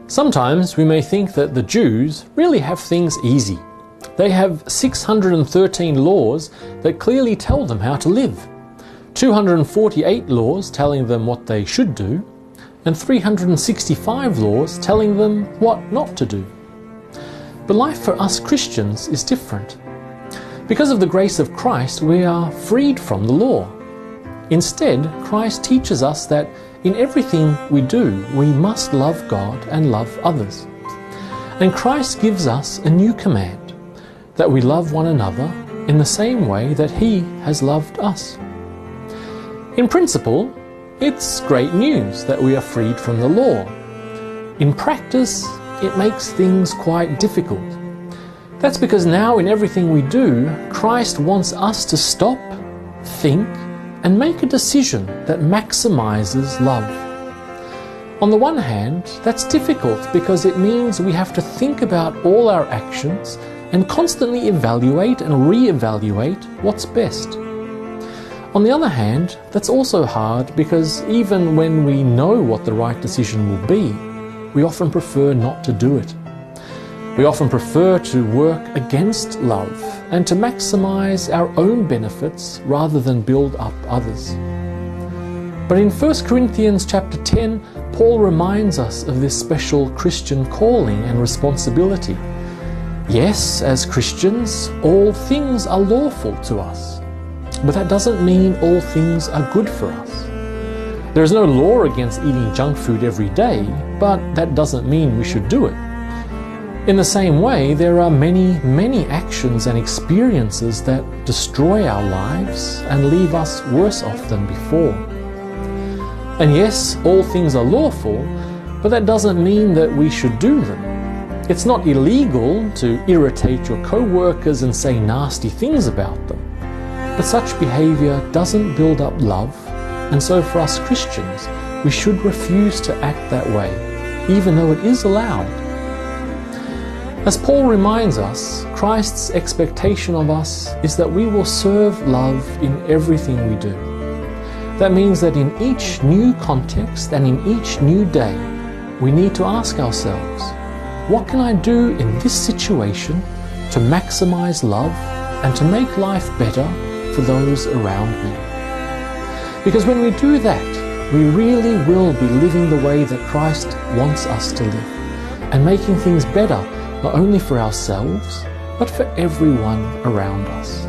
Sometimes we may think that the Jews really have things easy. They have 613 laws that clearly tell them how to live, 248 laws telling them what they should do, and 365 laws telling them what not to do. But life for us Christians is different. Because of the grace of Christ, we are freed from the law. Instead, Christ teaches us that in everything we do, we must love God and love others. And Christ gives us a new command, that we love one another in the same way that He has loved us. In principle, it's great news that we are freed from the law. In practice, it makes things quite difficult. That's because now in everything we do, Christ wants us to stop, think, and make a decision that maximizes love. On the one hand, that's difficult because it means we have to think about all our actions and constantly evaluate and re-evaluate what's best. On the other hand, that's also hard because even when we know what the right decision will be, we often prefer not to do it. We often prefer to work against love and to maximize our own benefits rather than build up others. But in 1 Corinthians chapter 10, Paul reminds us of this special Christian calling and responsibility. Yes, as Christians, all things are lawful to us, but that doesn't mean all things are good for us. There is no law against eating junk food every day, but that doesn't mean we should do it. In the same way, there are many actions and experiences that destroy our lives and leave us worse off than before. And yes, all things are lawful, but that doesn't mean that we should do them. It's not illegal to irritate your co-workers and say nasty things about them. But such behavior doesn't build up love, and so for us Christians, we should refuse to act that way, even though it is allowed. As Paul reminds us, Christ's expectation of us is that we will serve love in everything we do. That means that in each new context and in each new day, we need to ask ourselves, what can I do in this situation to maximize love and to make life better for those around me? Because when we do that, we really will be living the way that Christ wants us to live and making things better not only for ourselves, but for everyone around us.